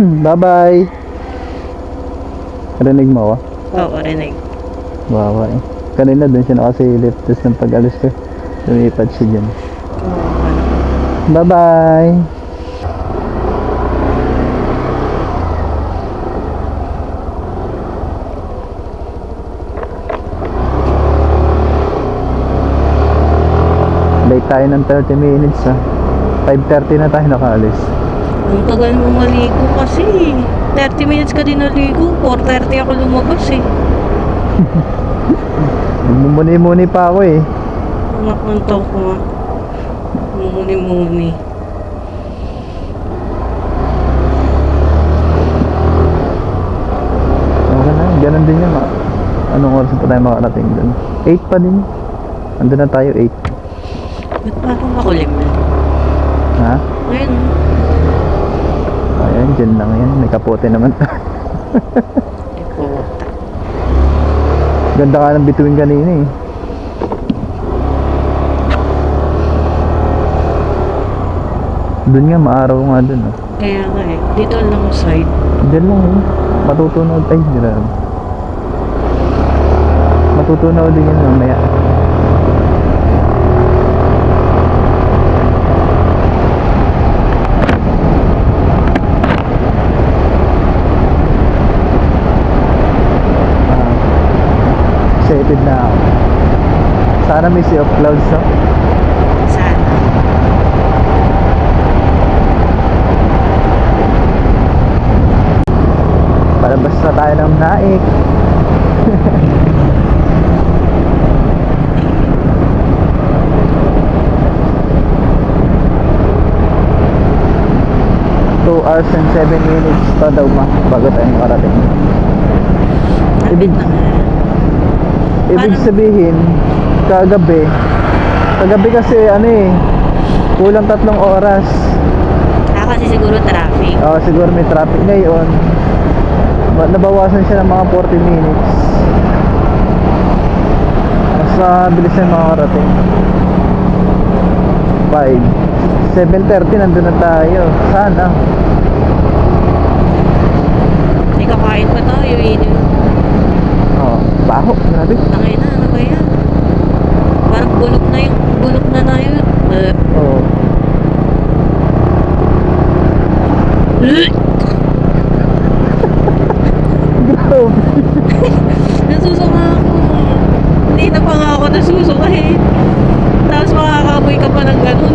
Bye-bye. Rinig mo ako? Oo, rinig. Wawa eh. Kanina dun siya nakasilip. Tapos nang pag-alis ko, lumipat siya dyan. Bye-bye. Late tayo ng 30 minutes ah. 5:30 na tayo nakaalis. Ang tagal mo maligo kasi. 30 minutes ka din naligo. 4:30 ako lumabas eh. Mumuni-muni pa ako eh. Nakuntaw ko nga. Muni-muni. Okay na, ganun din yun. Anong oras pa tayo makarating dun? 8 pa din. Andun na tayo 8. Ba't parang makulim na? Ha? Ngayon. Ayan, dyan lang yan. May kapote naman. Ay puta. Ganda ka ng bituin kanina eh. Doon nga, maaraw nga dun ah. Kaya nga eh. Dito lang side. Dyan lang eh. Matutunaw. Ay, grabe. Matutunaw din yan mamaya. Excited na ako. Sana may sea of clouds no? Sana. Palabas na tayo ng Naik. Two hours and 7 minutes pa daw bago tayo makarating. Lapit na nga. Ibig Paano? sabihin, kagabi kasi ano eh, kulang 3 oras. Kasi siguro traffic. Siguro may traffic ngayon. Nabawasan siya ng mga 40 minutes. Mas mabilis na makarating. 7:30 nandun na tayo. Sana. May kakain pa tayo eh. Baho, grabe. Tangay na, ano ba yan? Parang bulok na tayo. Oo. Grabe. Nasusuka ako. Hindi na pa nga ako nasusuka eh. Tapos makakamoy ka pa ng ganun.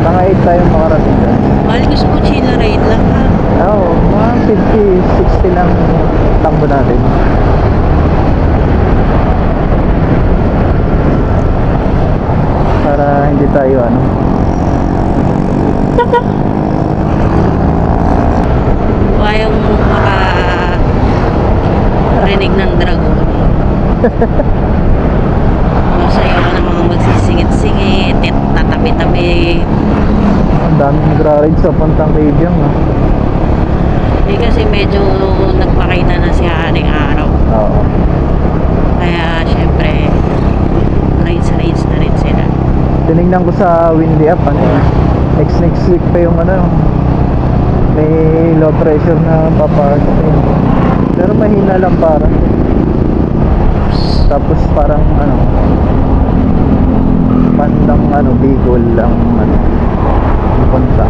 Mga 8 tayo makarating dyan. Bali gusto ko chill ride lang ha. Oo, mga 50, 60 lang takbo natin. Para hindi tayo Ayaw mo makarinig ng dragon. Masayaw ka ng mga magsisingit-singit, tatabi-tabi. Ang daming nagra-ride sa Pantang Region Hindi kasi medyo nagpakita na si Haring Araw. Oo. Kaya syempre, rides na rin sila. Tinignan ko sa Windy App next week pa yung may low pressure na papasok pero mahina lang para. Tapos parang bandang Bicol lang punta.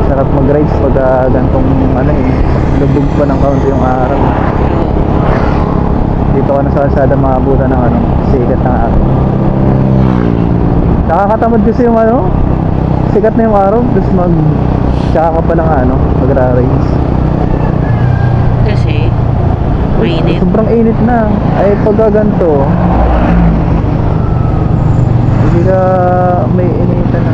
Sarap mag-rides pag gantong lubog pa ng kaunti yung araw. Dito ka na sa kalsada maabutan ng sikat ng araw. Nakakatamad kasi yung sikat na yung araw, tapos tsaka ka palang magra-rides. Kasi mainit. Sobrang init na. Ay pag ganito, hindi ka may initan na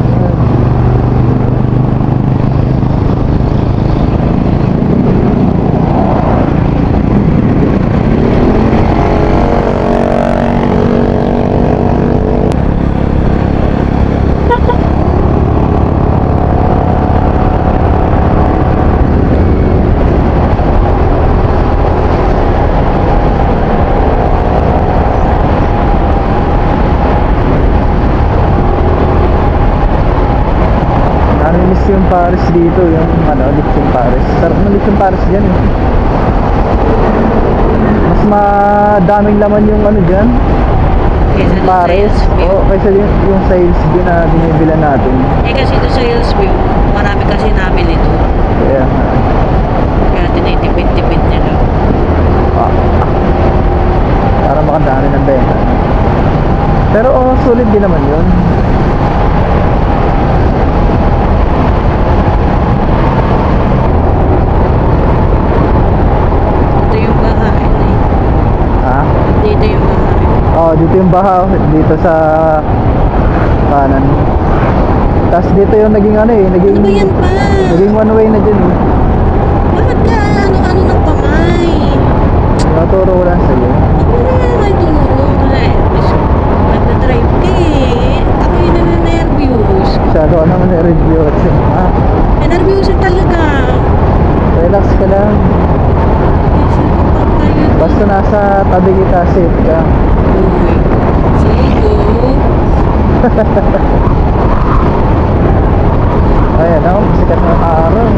Lithium Paris dito, yung ano, Lithium Paris. Sarap ng Lithium Paris dyan eh. Mas madaming laman yung ano dyan, Kaysa doon sa Paris. Hillsview. Oo, kaysa yung sa Hillsview na binibila natin. Eh kasi doon sa Hillsview, marami kasi nabili doon. Kaya, Kaya tinitipid-tipid nila. ah, para makadami ng benta. Pero sulit din naman yun. Ito yung bahay. Ha? Dito yung bahay. Dito yung baha, dito sa kanan. Tapos dito yung naging ano eh, naging, Ano ba yan pa? naging one way na dyan eh. Bakit ka ano-ano ng kamay? Naturo ko lang sa'yo. Ako na yan ay tumulong kasi nagdadrive ka eh. Ako yun na nervyos. Masyado ka naman na-review at Nervyos talaga. relax ka lang. Isip ko pa kayo. Basta nasa tabi kita, safe ka. Uy. Sige. Ayan ako, sikat ng araw.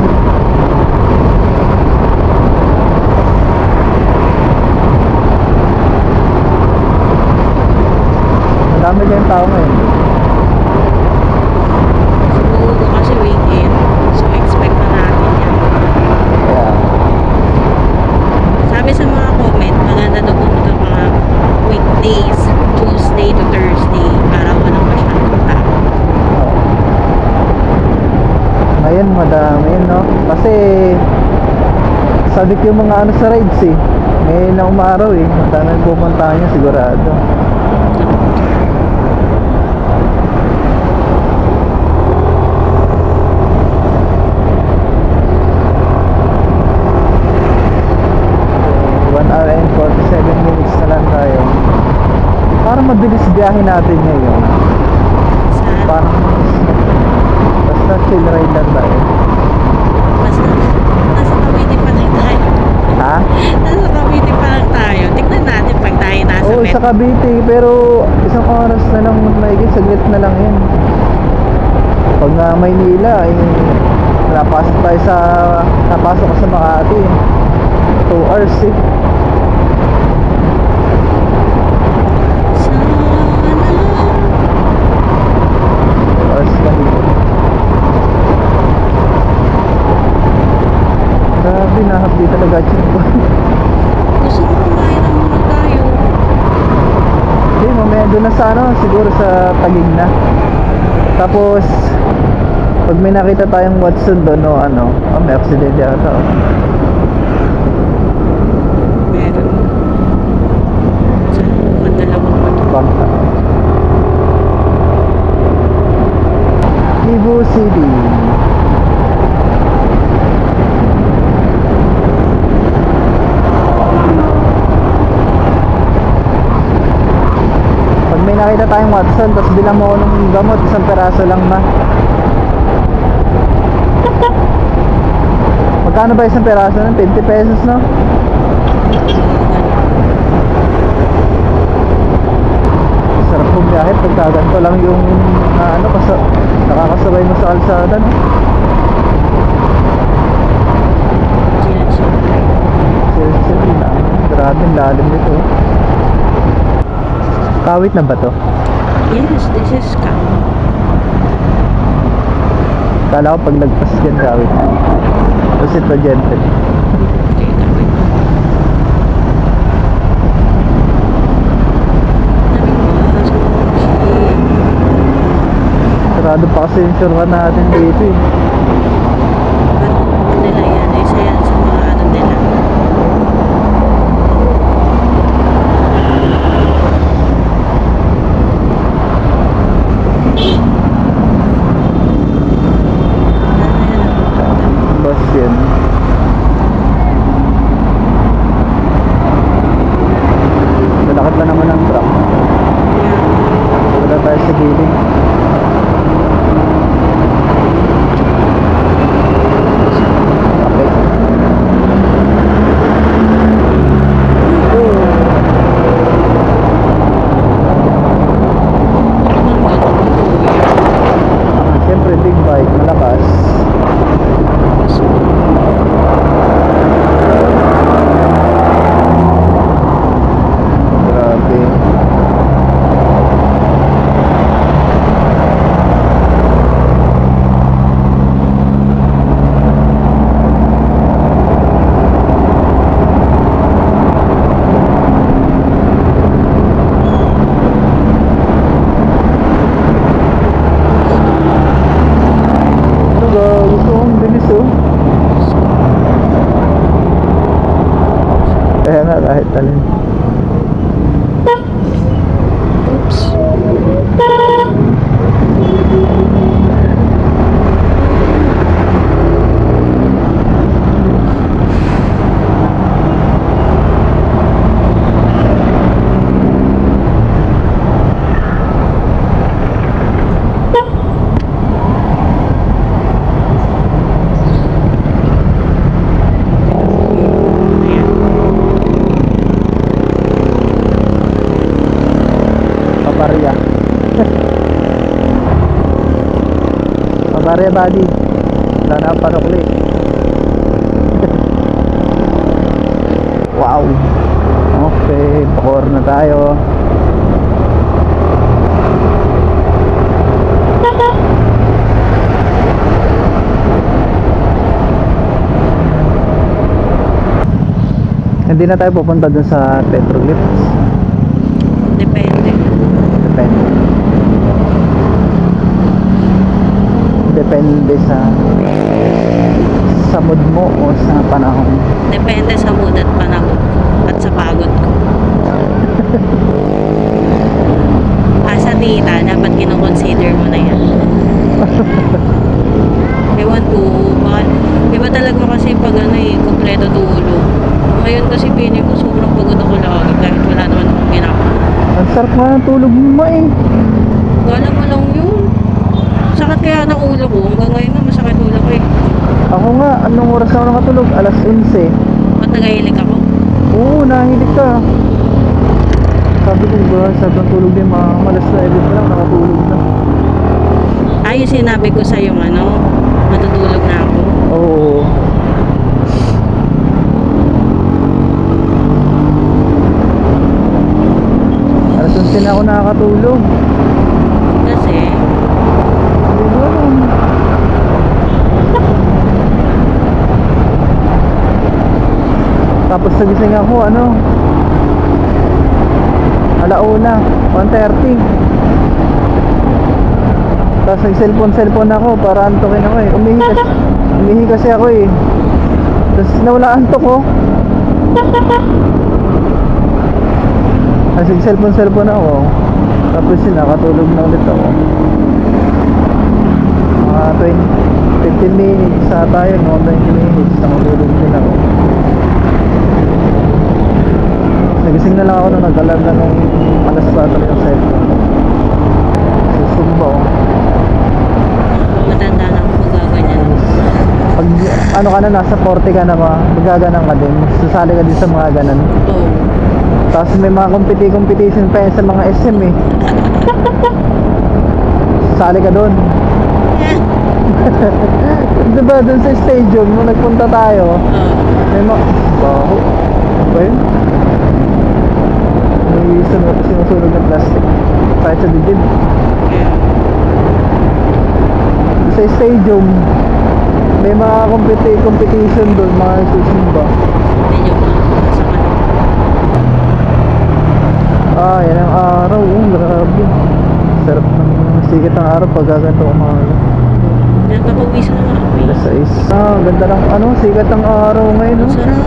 Madami kayong tao ngayon. Siguro kasi weekend. So expect na natin yan. Kaya, Sabi sa mga comment, maganda daw pumunta mga weekdays, Tuesday to Thursday, para walang masyadong tao. ngayon madami, no? Kasi, sabi ko yung mga ano sa rides eh. Ngayon na umaraw eh. Madami pupuntahan nyo sigurado. Okay, 1 hour and 47 minutes na lang tayo. Parang mabilis biyahe natin ngayon. Sa, Parang basta chill ride lang tayo. basta, nasa Cavite pa lang tayo. Ha? Nasa Cavite pa lang tayo. Tignan natin pag tayo nasa Oo, sa Cavite, pero isang oras na lang maigit, saglit na lang yun. Pag na Maynila, ay napasok ka sa Makati. 2 hours eh. Sana 2 hours na dito. Grabe, nahapdi talaga check ko. gusto ko kumain na muna tayo. Okay, mamaya doon na sa ano, siguro sa Taguig na. Tapos, pag may nakita tayong Watson doon, o ano, may accident yata. Oh. Meron. Saan mo dalawang bato? Bangka. Cebu City. Pag may nakita tayong Watson, tapos bilang mo ako ng gamot, isang peraso lang ma. Magkano ba isang peraso ng 20 pesos, no? Sarap pong biyahe pagka ganito lang yung ano, nakakasabay mo sa kalsada, no? Seriously na. Grabe, ang lalim nito. Kawit na ba to? Yes, this is Cam. Kala ko pag nagpas yan kawit na. Tapos ito gentle. Sarado pa kasi yung suruan natin dito eh. Nila yan, isa yan sa mga ano nila. Bus yan. Malakad na naman ang truck. Wala tayo sa gilid. Siyempre big bike, malakas. Maria buddy. Wala na ang panukli. Wow. Okay, Bacoor na tayo. Hindi na tayo pupunta dun sa petroglyphs. Depende. Depende. Depende sa mood mo o sa panahon. Depende sa mood at panahon at sa pagod ko. Sa tita, dapat kinoconsider mo na yan. Ewan ko, bakit? Iba talaga kasi pag kompleto tulog. Ngayon kasi pinig ko sobrang pagod ako lagi kahit wala naman akong ginagawa. Ang sarap nga ng tulog mo eh. Gala mo lang yun. Sakit kaya ng ulo ko. Hanggang ngayon na masakit ulo ko eh. Ako nga, anong oras ako nakatulog? Alas 11. Ba't nagahilig ako? Oo, nahilig ka. Sabi ko ba, sabang tulog din mga alas 9 pa lang, nakatulog na. Yung sinabi ko sa yung matutulog na ako. Oo. Alas 11 na ako nakakatulog. Kasi, Hindi ko alam. Tapos nagising ako, alauna, 1:30. Tapos nag-cellphone ako para antokin ako eh. Umihi kasi ako eh. Tapos nawala antok ko. Tapos nag-cellphone ako. Tapos yun, nakatulog na ulit ako. Mga 15 minutes sa tayo, mga 20 minutes, nakatulog din ako. Nagising na lang ako nung nag-alarm na nung alas 4 yung cellphone. Susumba oh. matanda na ako magaganyan. Pag ka na, nasa 40 ka na magaganang ka din. Susali ka din sa mga ganan. Oo. Tapos may mga competition pa yan sa mga SM eh. Susali ka doon. Diba doon sa stadium nung nagpunta tayo, may mga baho. Ano ba yun? May sinusunog ng plastic kahit sa dibdib. Sa stadium may mga competition doon, mga susumba. Medyo sa kanila. Yan ang araw. Grabe. Sarap ng sikat ng araw pag gaganto umaga. Diyan napag-wisa na nga ako eh. Alas 6. Ganda ng sikat ng araw ngayon. Ang sarap.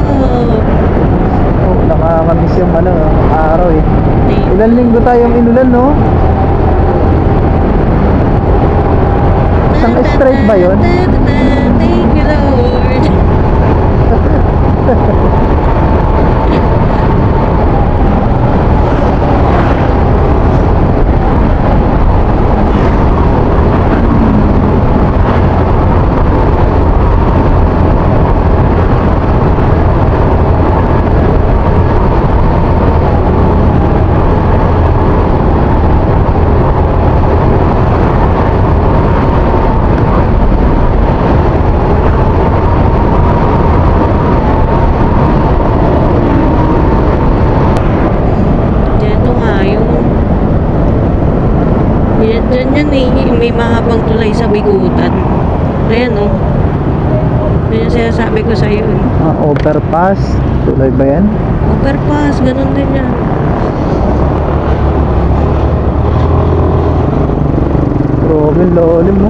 Nakakamiss yung araw eh. Ilan linggo tayong inulan, no? Isang straight ba yun? Thank you, Lord. Diyan yan eh, may mahabang tulay sa bigutan. Ayan oh. Yan yung sinasabi ko sa'yo eh. Overpass. Tulay ba yan? Overpass, ganun din yan. Grabe, lalim mo.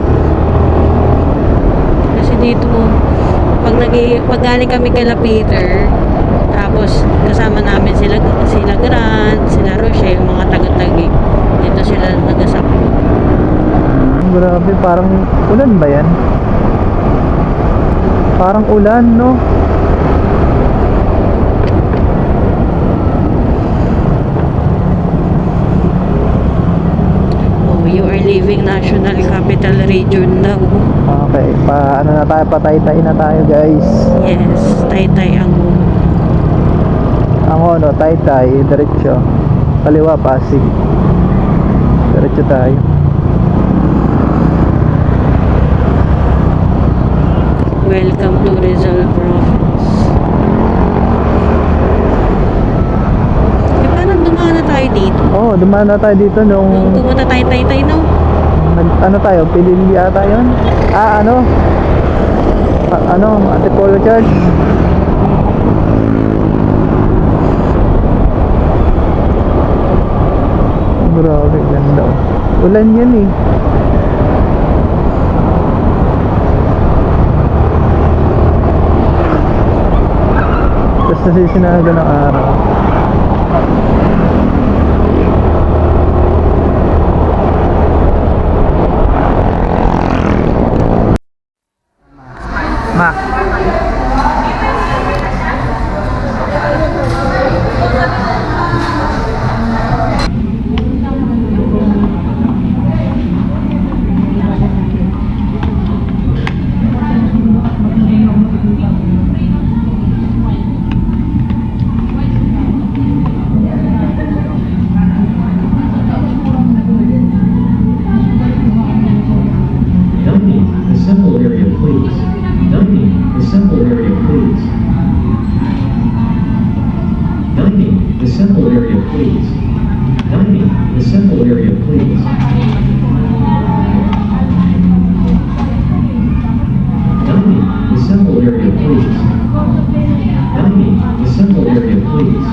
Kasi dito, pag galing kami kay Peter, tapos kasama namin sila Grant, sila Rochelle, mga taga-tagig. Dito sila nagasap. Grabe, parang ulan ba yan? Parang ulan, no? Oh, you are leaving National Capital Region now. Okay, patay-tay na tayo, guys. Yes, Taytay ang Taytay, diretso. Kaliwa, Pasig. Diretso tayo. Welcome to Rizal Province. Eh, parang dumaan na tayo dito. Oo, dumaan na tayo dito Nung nung pumunta tayo Taytay, no? ano tayo, Pilili ata yun? Ano, Antipolo Church. Grabe, ganda. Ulan yan eh. Tapos nasisinaga ng araw. Ma. Dining, assemble area, please. Dining, assemble area, please. Dining, assemble area, please. Dining, assemble area, please. Dining, assemble area, please. Dining, assemble area, please.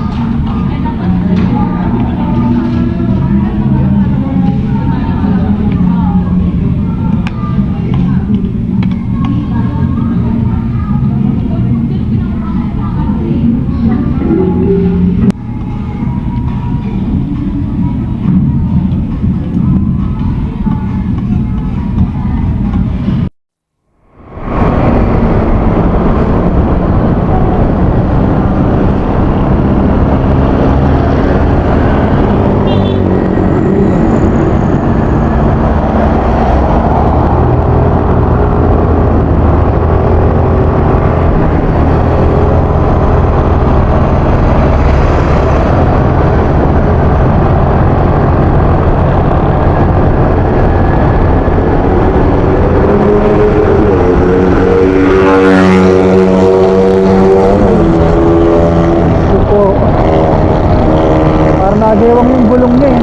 Ito po. Parang nagewang yung gulong niya eh.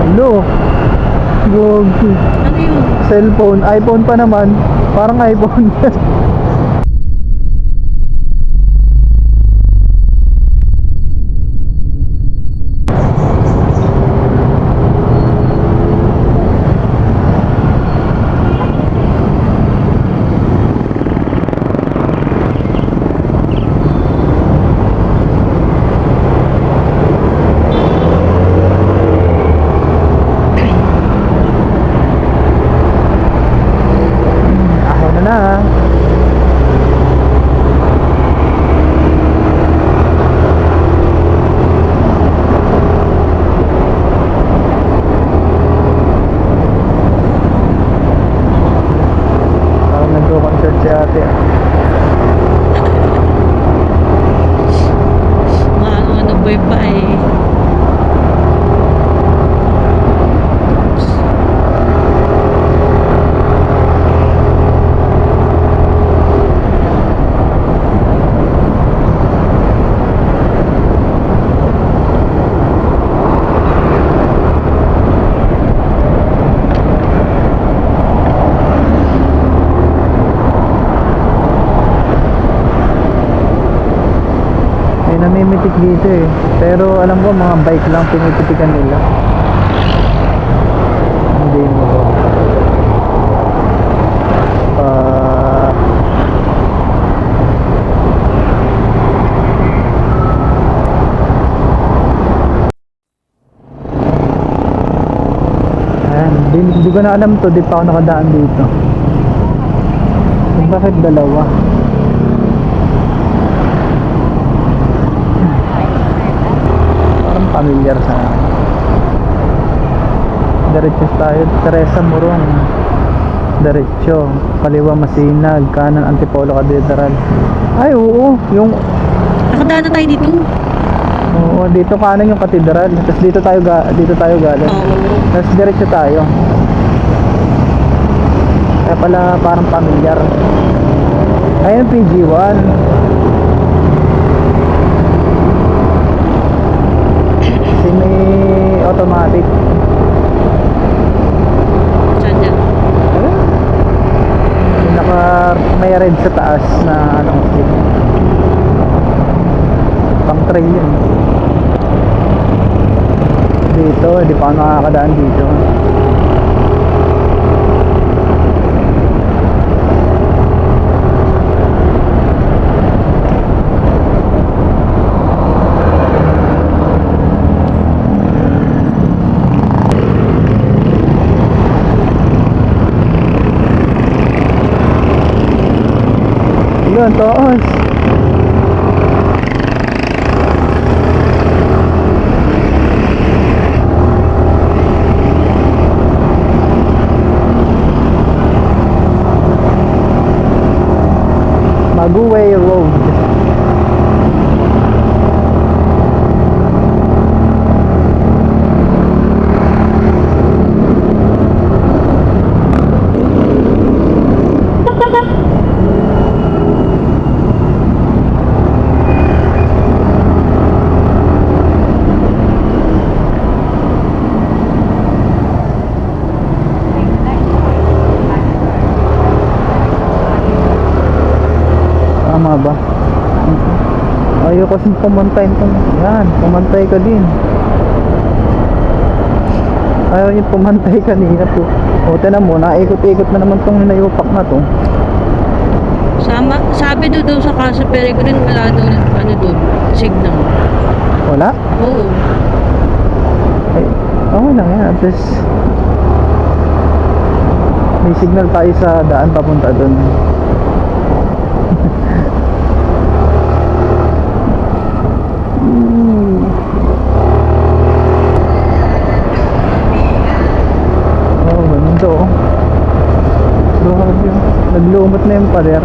Hello. Gogi. Ano yun? Cellphone, iPhone pa naman. Parang iPhone. Ako na. Parang nagko-concert si ate. Mga ano boy pa eh. May namimitik dito eh. Pero alam ko mga bike lang pinipitikan nila. Hindi mo ko. Ayan, hindi ko na alam to, di pa ako nakadaan dito. Bakit dalawa? Parang familiar sa akin. Diretso tayo, Teresa Morong. Diretso, kaliwa Masinag, kanan Antipolo Cathedral. Ay, oo, yung Nakadaan na tayo dito. oo, dito kanan yung katedral. Tapos dito tayo galing. Oo. Tapos diretso tayo. Kaya pala parang pamilyar. Ayun, PG1. Semi-automatic. Saan dyan? May red sa taas na ano stick. Pang trail yun. Dito, hindi pa ako nakakadaan dito. Yun, toos. Maguway Road. Tama ba? Ayoko kasing pumantay itong yan, pumantay ka din. Ayaw niyo pumantay kanina po. O tinan mo, naikot-ikot na naman itong hinayupak na to. Sabi doon sa Casa Peregrine, wala daw ano doon, signal. Wala? Oo. Ay, okay lang yan. At least may signal tayo sa daan papunta doon. Oh, ganun to. Grabe. Naglumot na yung pader.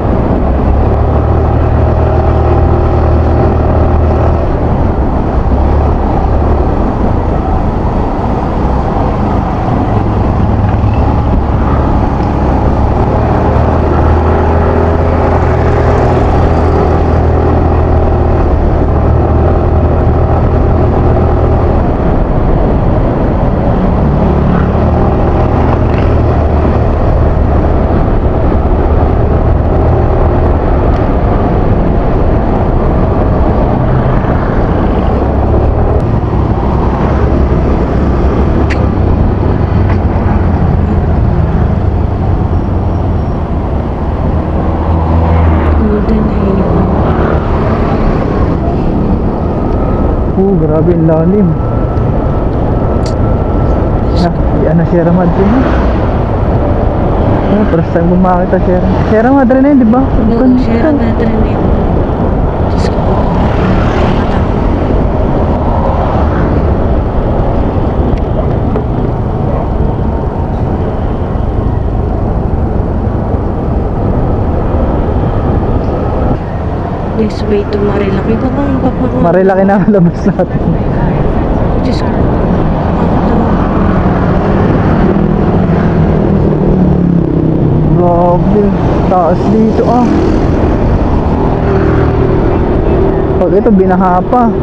Golden Haven. Grabe ang lalim. Yan na Sierra Madre na. First time ko makakita Sierra Madre na yun, di ba? Oo, Sierra Madre na yun. Diyos ko. Mata. This way to Marilaki. Bakang papang... Marilaki na ang labas natin. Diyos ko. Grabe, taas dito ah. Pag ito binaha pa.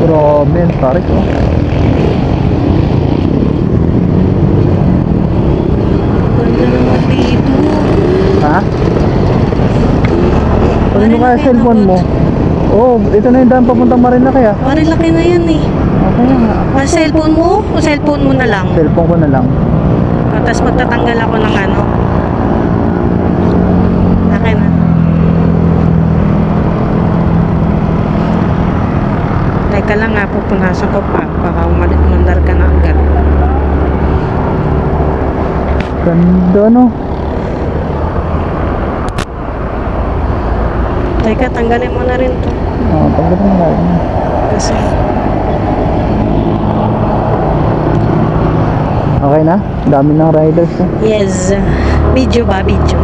Grabe, ang tarik oh. Ganda naman dito. Ha? Ano kaya cellphone mo? Oh, ito na yung daan papuntang Marilaki ah. Marilaki na yan eh. Okay nga. Cellphone mo? O cellphone mo na lang? Cellphone ko na lang. Tapos magtatanggal ako ng ano. Akin na. Teka lang nga, pupunasan ko pa. Baka umandar ka na agad. Ganda, no? Teka, tanggalin mo na rin to. Oo, pagdating mo lang. Kasi, Okay na? Dami ng riders, eh. yes. Video ba? Video.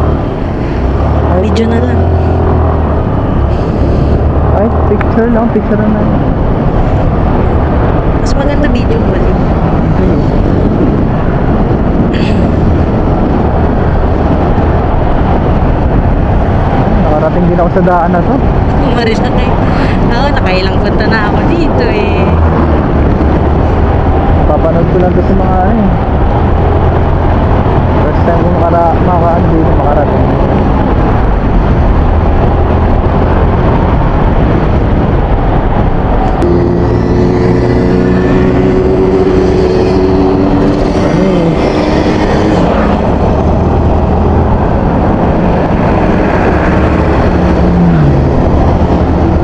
Video na lang. Ay, picture lang. Picture na. Mas maganda video ba? Nakarating din ako sa daan na to. Umaris na kayo. Ako, nakailang punta na ako dito eh. Papanood ko lang to sa mga ano eh. First time ko makaano dito makarating.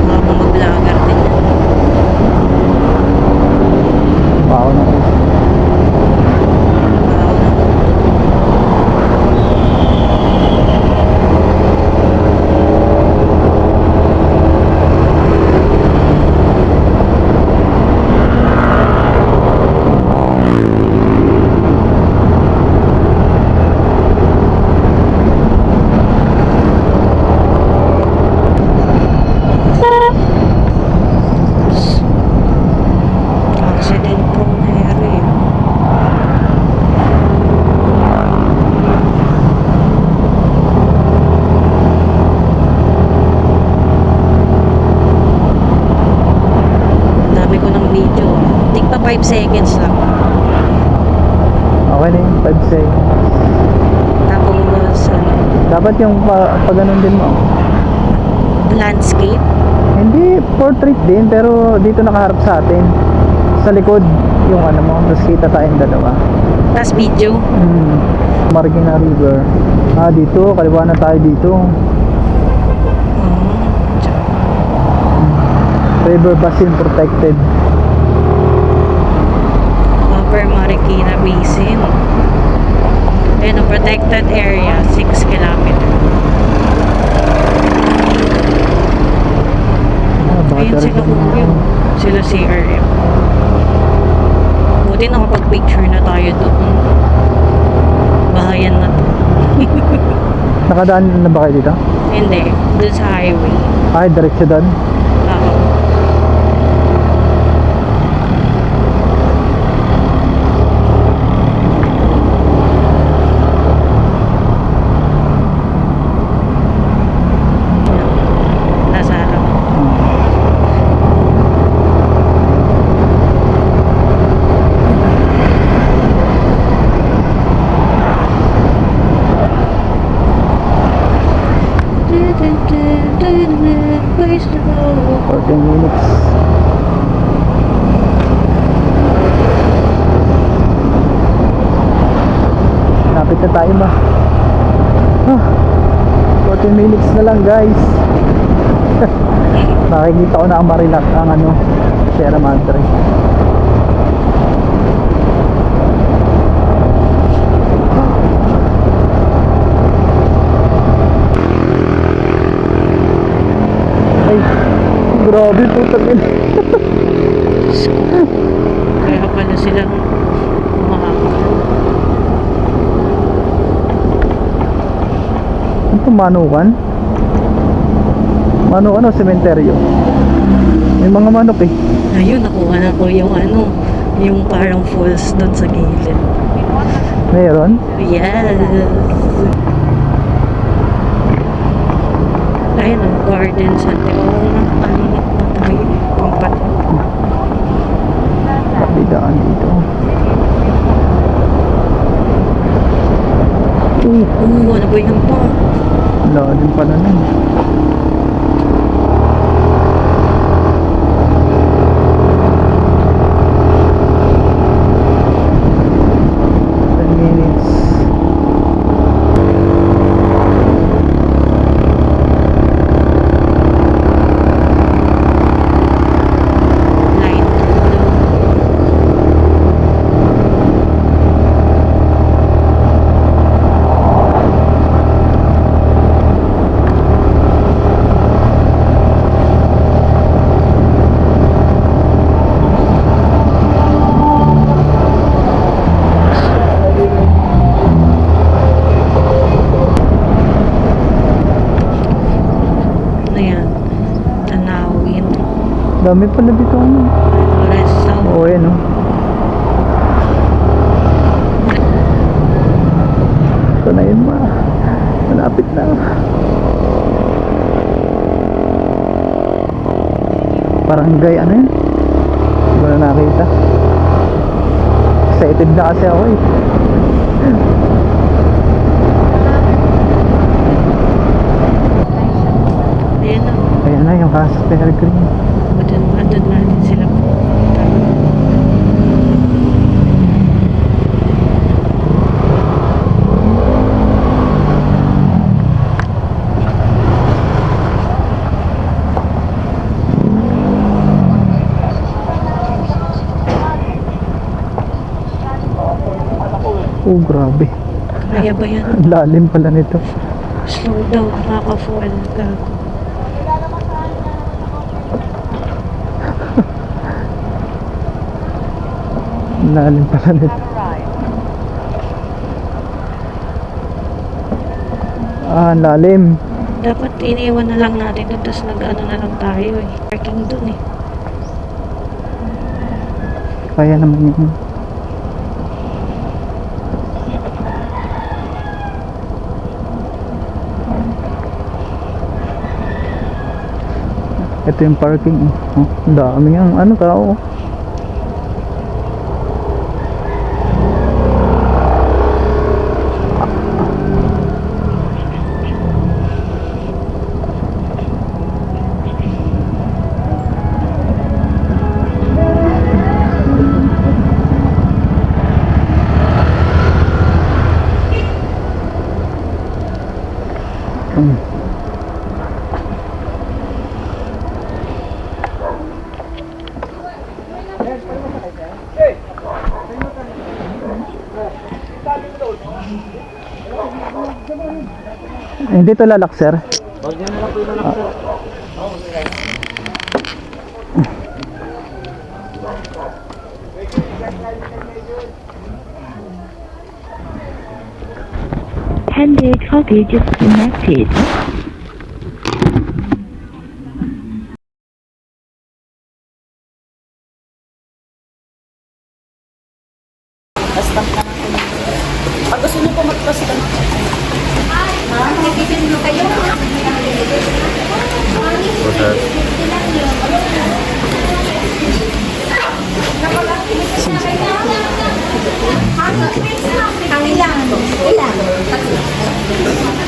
Mga vlogger din yan. Pao na ko. Accident prone area. Dami ko ng video. Tigpa 5 seconds lang. Okay na yung 5 seconds. Tapos, Dapat yung pag ganun din mo. landscape. Hindi portrait din pero dito nakaharap sa atin. Sa likod yung ano mo, tapos kita tayong dalawa. Tapos video. Marikina River. Ah, dito, kaliwa na tayo dito. River Basin Protected. Upper Marikina Basin. Ayan, ang protected area, 6 kilometer. Ah, Ayun sila kuya. Sila CRM. Buti nakapag-picture na tayo doon. Bahayan na to. Nakadaan na ba kayo dito? Hindi, doon sa highway. Ay, diretso doon. Oo. Nasa harap. Place to go. 14 minutes. Lapit na tayo ba? Ah, 14 minutes na lang guys. Nakikita ko na ang Marilac, ang ano, Sierra Madre. Ay, grabe po tagin. Kaya pala silang umaakal. Ito manukan? Manukan o sementeryo? May mga manok eh. Ayun, nakuha na ko yung ano, yung parang falls doon sa gilid. Meron? Yes! Ayun, ang garden sa Oo nga, kalinit pa tayo. Pampat. Kabidaan dito. Ano ba yan pa? Lalim pa na nun. Line. Dami pala dito. Rest zone. Oo, yan oh. Ito na yun ma. Malapit na. Parang gay ano yun? Hindi ko na nakita. Excited na kasi ako eh. Ayan na. Ayan na yung Casa Peregrine. Andun natin sila po. Oh grabe. Kaya ba yan? Ang lalim pala nito. Slow down. Nakaka-fuel. Gago. Ang lalim pala nito. Ah, ang lalim. Dapat iniwan na lang natin doon. Tapos nag-ano na lang tayo eh. Parking doon eh. Kaya naman yun. Ito yung parking. Oh, ang dami ang ano tao. Hindi to lalak, sir. Handed copy disconnected.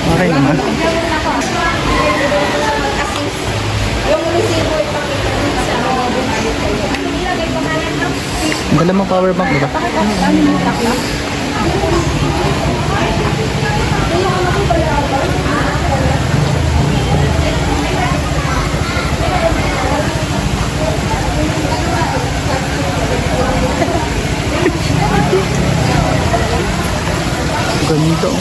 Okay naman. Dala mo power bank, diba? Ganito.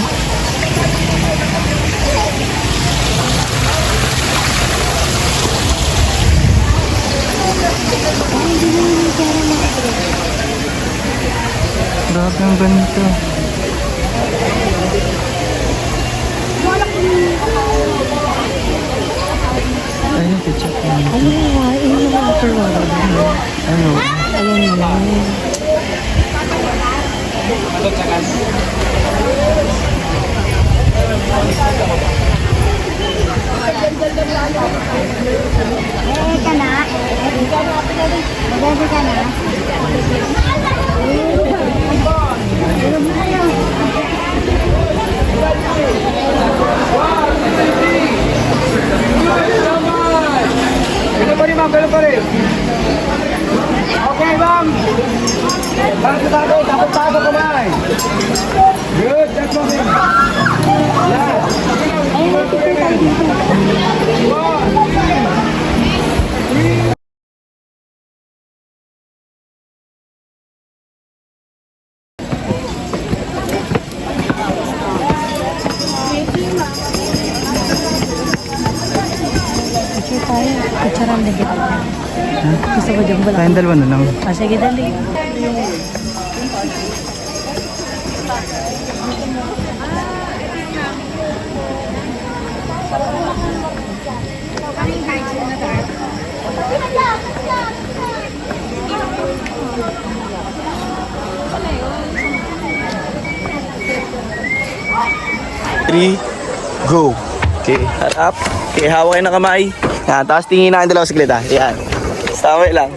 Grabe ang ganito. Ayun, check mo. Ayun yung after water. Ano? Ayun lang. Ka na. Magabi ka na. Ganun pa rin, ma'am. Ganun pa rin. Okay, ma'am. Parang sa tabi. Dapat pasok kamay. Good. That's what it is. Yes. Picture tayo. Picture ang ligit. Gusto ko dyan wala. Tayong dalawa na lang. Ah, sige, dali. Kami kahit sino na 3, go. Okay, harap. Okay, hawak kayo ng kamay. Yan, tapos tingin na kayo dalawa saglit ha. Yan. Sabay lang.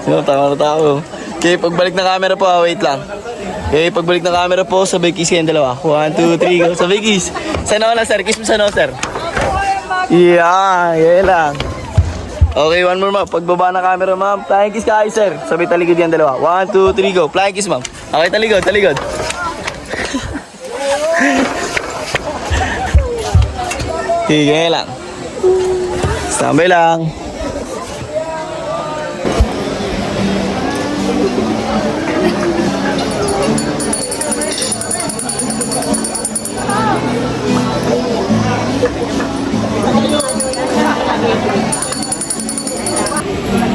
Sino, tama na tao. Okay, pagbalik ng camera po wait lang. Okay, pagbalik ng camera po, sabay kiss kayong dalawa. 1, 2, 3, go. Sabay kiss. Sa noo na, sir. Kiss mo sa noo, sir. Yeah, yan lang. Okay, one more, ma'am. Pagbaba ng camera, ma'am. Flying kiss kayo, sir. Sabay taligod yan dalawa. 1, 2, 3, go. Flying kiss, ma'am. Okay, taligod, taligod. Okay, ganyan lang. Standby lang.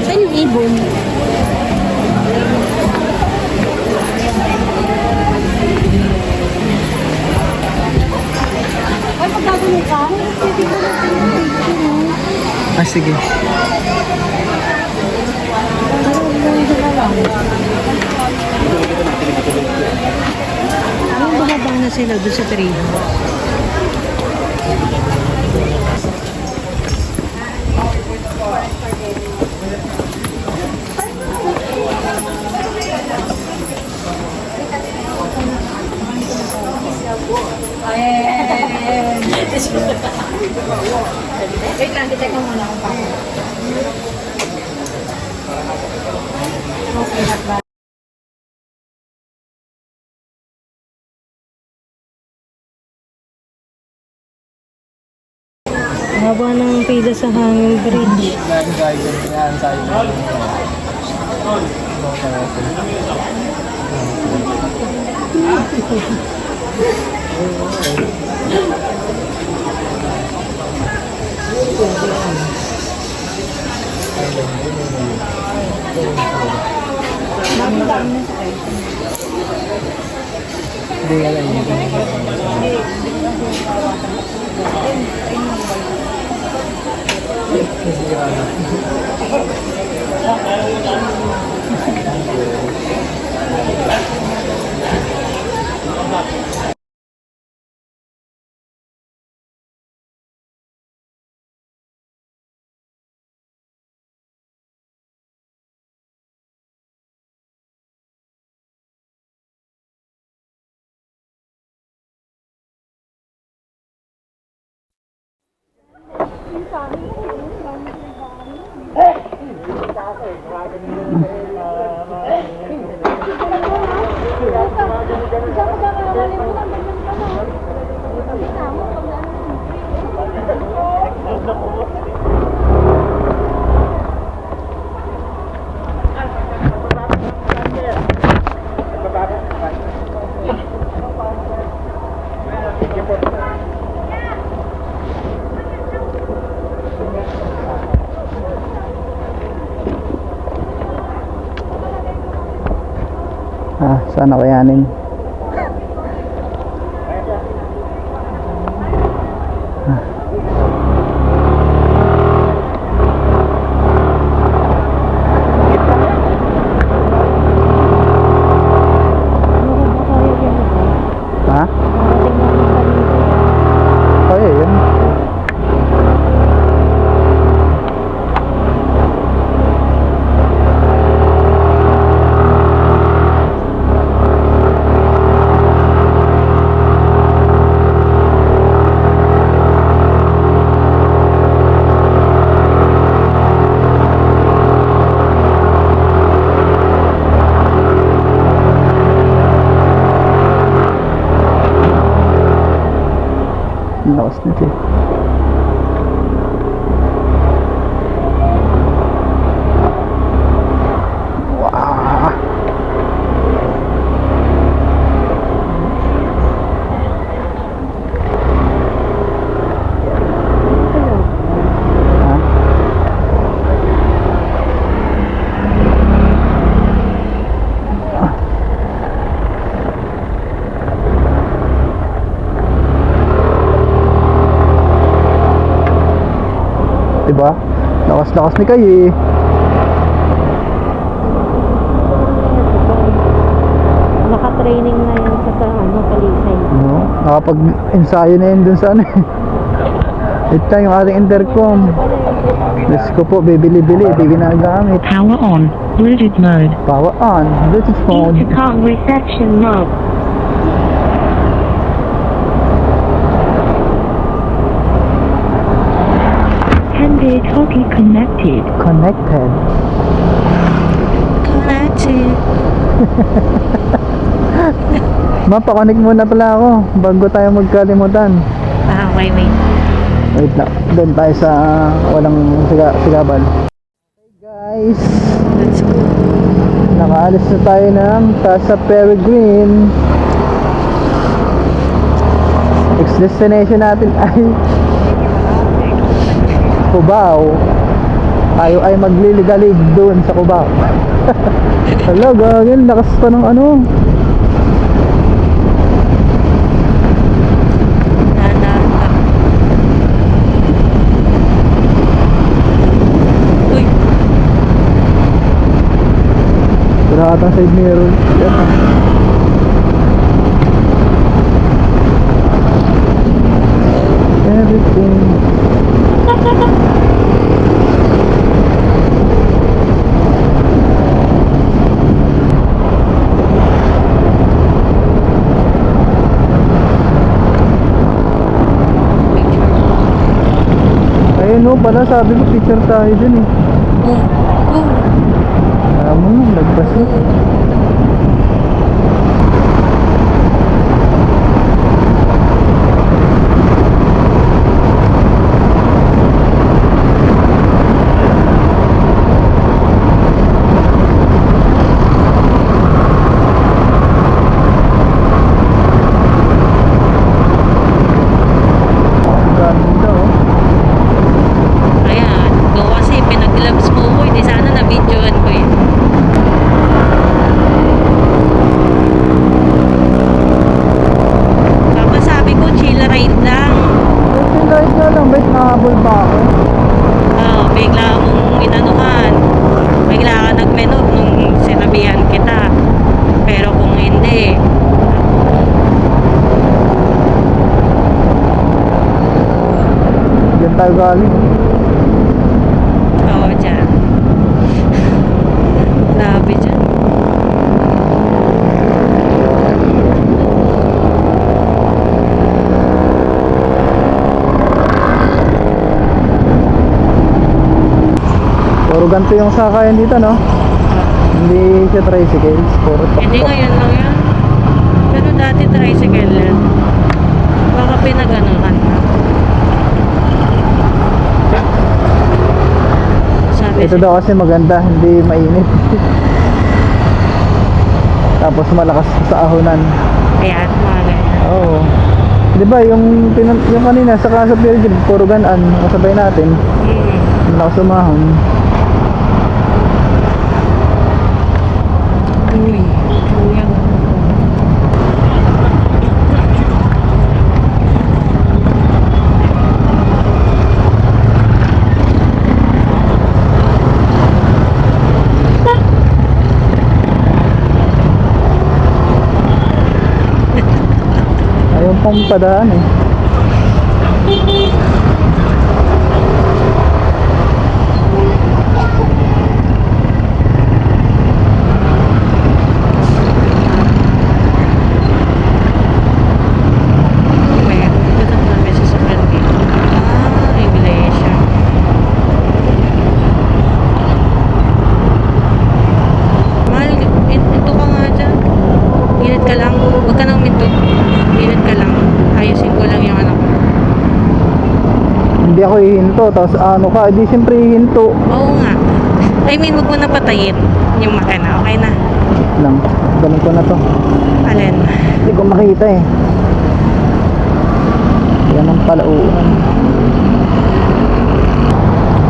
Saan yung ibon? Ay, pagkagano ka? Pwede ko natin yung picture. Ah, sige. Anong bababa na sila doon sa tree? Wait lang, check mo muna kung paano. Haba ng pila sa hanging bridge. Ah, sana kayanin. Ha? Kaya yan. Ang lakas nito eh. Wow. Ha? Diba? Lakas-lakas ni Kay eh. Naka-training na yan sa ano, Talisay. No? Nakapag-ensayo na yun dun sa ano eh. Ito yung ating intercom. Let's go po, bibili-bili, di ginagamit. Power on. Bluetooth mode. Power on, Bluetooth phone. Intercom reception mode. Handy talkie connected. Connected. Connected. Mapakonek muna pala ako bago tayo magkalimutan. Okay, wait. Wait lang, doon tayo sa walang sigaban. Hey guys, Let's go. nakaalis na tayo ng Casa Peregrine. Next destination natin ay Cubao. Tayo ay magliligalig doon sa Cubao. Hello, gagawin, lakas pa ng ano. Dahan-dahan ka. Uy, Wala atang side mirror. Yan ah. Everything. picture. Ayun no, pala sabi ko picture tayo dun eh. Oh, oh. Alam mo, nagpas na. Ganda oh. Ayan, go kasi pinag-gloves mo ko. Hindi sana na-videoan ko yun. Tapos sabi ko, chill ride lang. Yung light nga lang, ba't nakahabol pa ako? Oh, bigla mong inanuhan. Bigla ka nag-menot nung sinabihan kita. Pero kung hindi, Diyan tayo galing. oo, dyan. Grabe dyan. Puro ganito yung sakayan dito, no? Hindi siya tricycles, puro Hindi tuktok. ngayon lang yan. Pero dati tricycle yan. Baka pinaganuhan na. Sabi Ito daw kasi maganda, hindi mainit. Tapos malakas sa ahonan. Ayan, mga ganyan. Oo. Di ba yung kanina sa Casa Peregrine, puro ganan, kasabay natin. Malakas umahon. Uy, kuya. Ayaw pang padaan eh. Kuya, ito na namin sa sakyan dito. Ah, iglesia. Mahal, ito ka nga dyan. Init ka lang. Huwag ka nang minto. Init ka lang. Ayusin ko lang yung ano ko. Hindi ako hihinto, tapos ano ka, di siyempre hihinto. Oo nga. I mean, huwag mo na patayin yung makina. Okay na. Lang, ganun ko na to. Alin? Hindi ko makita eh. Yan ang palauan.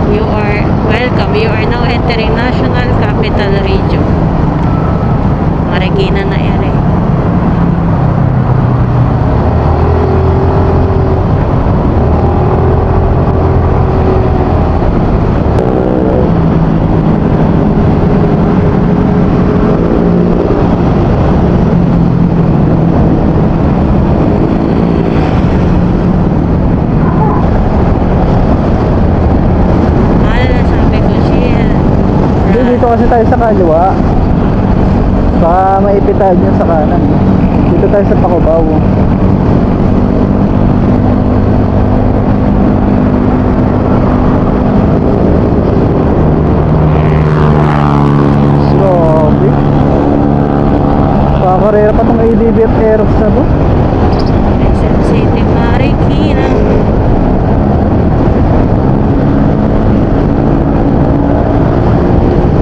You are welcome. You are now entering National Capital Region. Marikina na ere. kasi tayo sa kaliwa. Baka maipitag niya sa kanan. Dito tayo sa Pakubaw. Grabe. Kakarera pa tong ADBF Aerox na to. SM City, Marikina.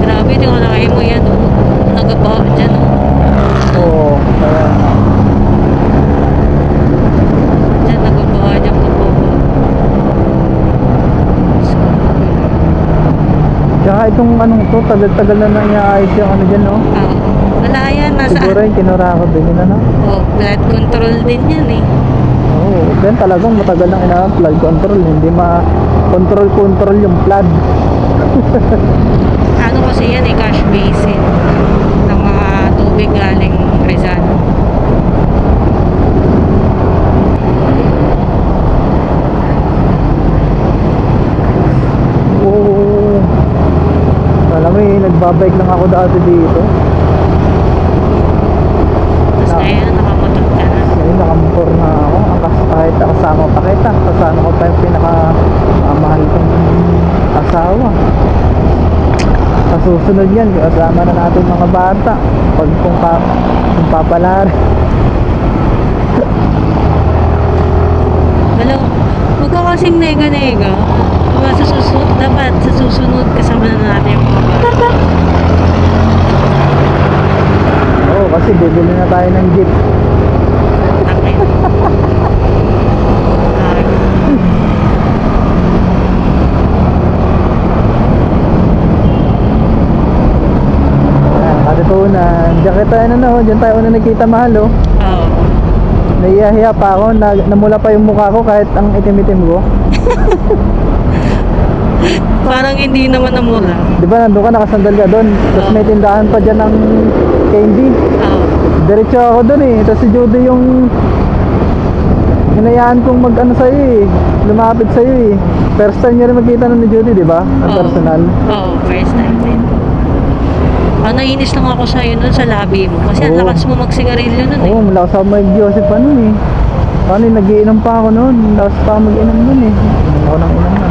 Grabe, di ko nakaya mo yan, oh. Nagabawa dyan, oh. Oo. Kaya Dyan, nagabawa dyan pagbaba. tsaka itong anong to, tagal-tagal na naiayos yung ano dyan, no? Wala yan, nasa... Siguro yung kinura ko din yun, ano? Oh, blood control din yan, eh. Oo. Then talagang matagal nang ina-flood control. Hindi ma-control yung flood. Ano kasi yan, eh, cash basin. Ng mga tubig galing Rizal. Oo. Alam mo eh, nagbabike lang ako dati dito. Tapos ngayon, nakamotor ka na. Ngayon nakamotor na ako. Kahit kasama pa kita. Kasama ko pa yung pinakamahal kong asawa. Sa susunod yan, kasama na natin mga bata. Pag kung papalari. Hello, huwag ka kasing nega-nega. Diba, dapat sa susunod kasama na natin yung mga bata. Oo, kasi bibili na tayo ng jeep. Takin. Katutunan. Diyan kita diyan tayo una nagkita mahal oh. Oo. Naiyahiya pa ako, namula pa yung mukha ko kahit ang itim-itim ko. Parang hindi naman namula. Di ba nandun ka, nakasandal ka doon. Tapos may tindahan pa dyan ng candy. Oo. Diretso ako doon eh. Tapos si Judy yung hinayaan kong mag-ano sa'yo eh. Lumapit sa'yo eh. First time nyo rin magkita nun ni Judy, di ba? Ang Oo. personal. Oo, first time din. Nainis lang ako sa'yo nun sa labi mo. Kasi ang Oo. lakas mo magsigarilyo nun, eh. Oo, mula sa Mike Joseph pa nun eh. Paano eh, nagiinom pa ako nun. Tapos pa ako mag-inom nun eh. Inom ako ng inom nun.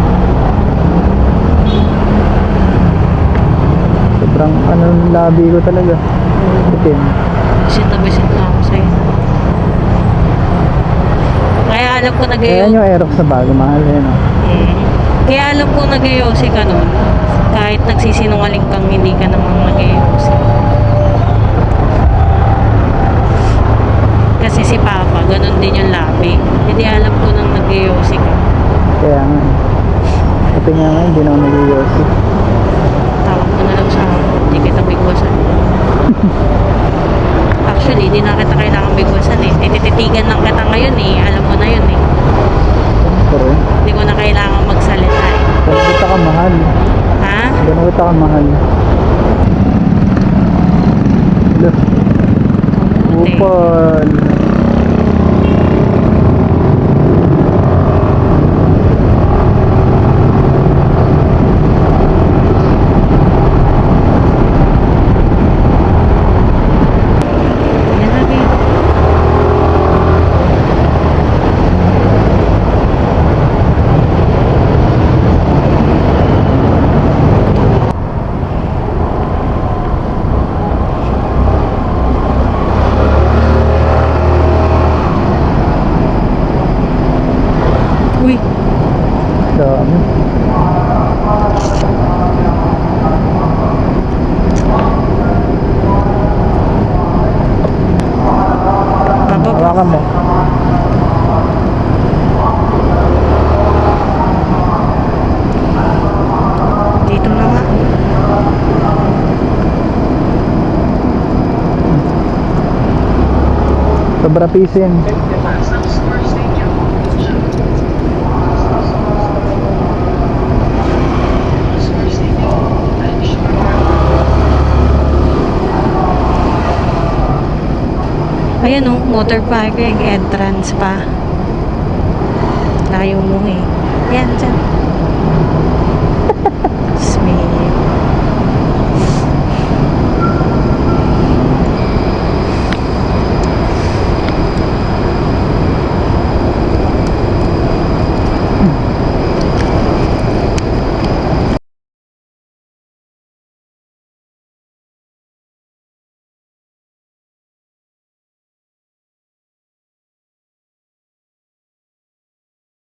Sobrang labi ko talaga. Itim. Bisit na ako sa'yo. Kaya alam ko Kaya nag-iyo. yung Aerox na bago, mahal yan oh. Kaya alam ko nag-iyosi ka nun. Kahit nagsisinungaling kang hindi ka namang nag-iyosi. Kasi si Papa, ganun din yung labi. Hindi alam ko nang nag-iyosi ka. Kaya nga eh. Ito nga nga, hindi na ako nag-iossi. Tawag mo na lang sa akin. Hindi kita bigwasan. Actually, di na kita kailangan bigwasan eh. Tititigan lang kita ngayon eh. Alam mo na yun eh. Pero, Hindi ko na kailangan magsalita eh. ganun kita ka mahal. Ha? Ganun kita ka mahal. Look. Kamuti. Upal. Yan na, babe. Uy, Dami. bababa. Hawakan mo. Dito na nga. Sobra pisin. Ayan o, motor parking, entrance pa. Layo mo eh. Yan, dyan.